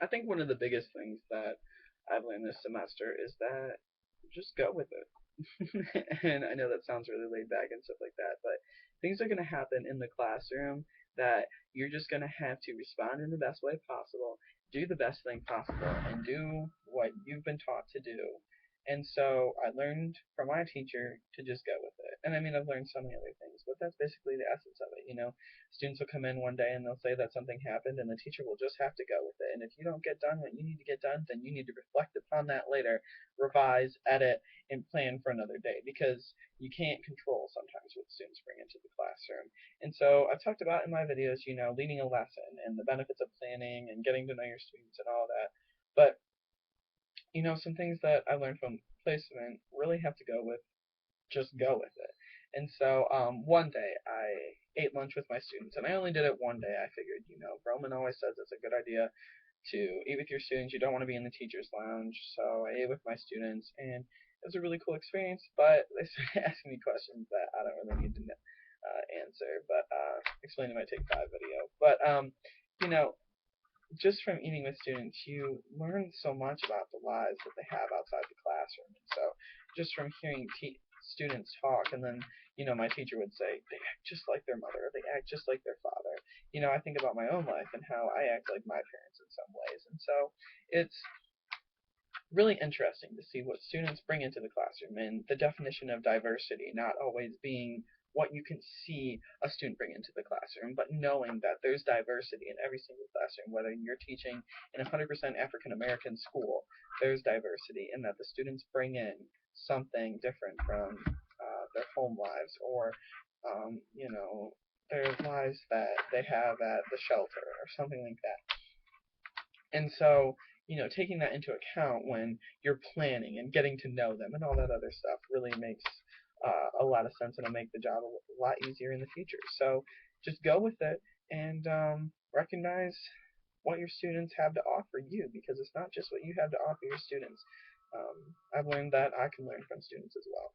I think one of the biggest things that I've learned this semester is that just go with it. And I know that sounds really laid back and stuff like that, but things are going to happen in the classroom that you're just going to have to respond in the best way possible, do the best thing possible, and do what you've been taught to do. And so I learned from my teacher to just go with it. And I mean, I've learned so many other things, but that's basically the essence of it. Students will come in one day and they'll say that something happened, and the teacher will just have to go with it. And if you don't get done what you need to get done, then you need to reflect upon that later, revise, edit, and plan for another day, because you can't control sometimes what students bring into the classroom. And so I've talked about in my videos, leading a lesson and the benefits of planning and getting to know your students and all that. But, some things that I learned from placement really have to go with just go with it. And so one day I ate lunch with my students, and I only did it one day. I figured, Roman always says it's a good idea to eat with your students. You don't want to be in the teacher's lounge. So I ate with my students, and it was a really cool experience. But they started asking me questions that I don't really need to answer, but explain in my Take 5 video. But you know, just from eating with students, you learn so much about the lives that they have outside the classroom. And so, just from hearing students talk, and then, my teacher would say, they act just like their mother, or they act just like their father. I think about my own life and how I act like my parents in some ways. And so, it's really interesting to see what students bring into the classroom and the definition of diversity not always being what you can see a student bring into the classroom, but knowing that there's diversity in every single classroom, whether you're teaching in a 100% African American school, there's diversity, and that the students bring in something different from their home lives, or, their lives that they have at the shelter or something like that. And so, taking that into account when you're planning and getting to know them and all that other stuff really makes a lot of sense, and it'll make the job a lot easier in the future. So just go with it, and recognize what your students have to offer you, because it's not just what you have to offer your students. I've learned that I can learn from students as well.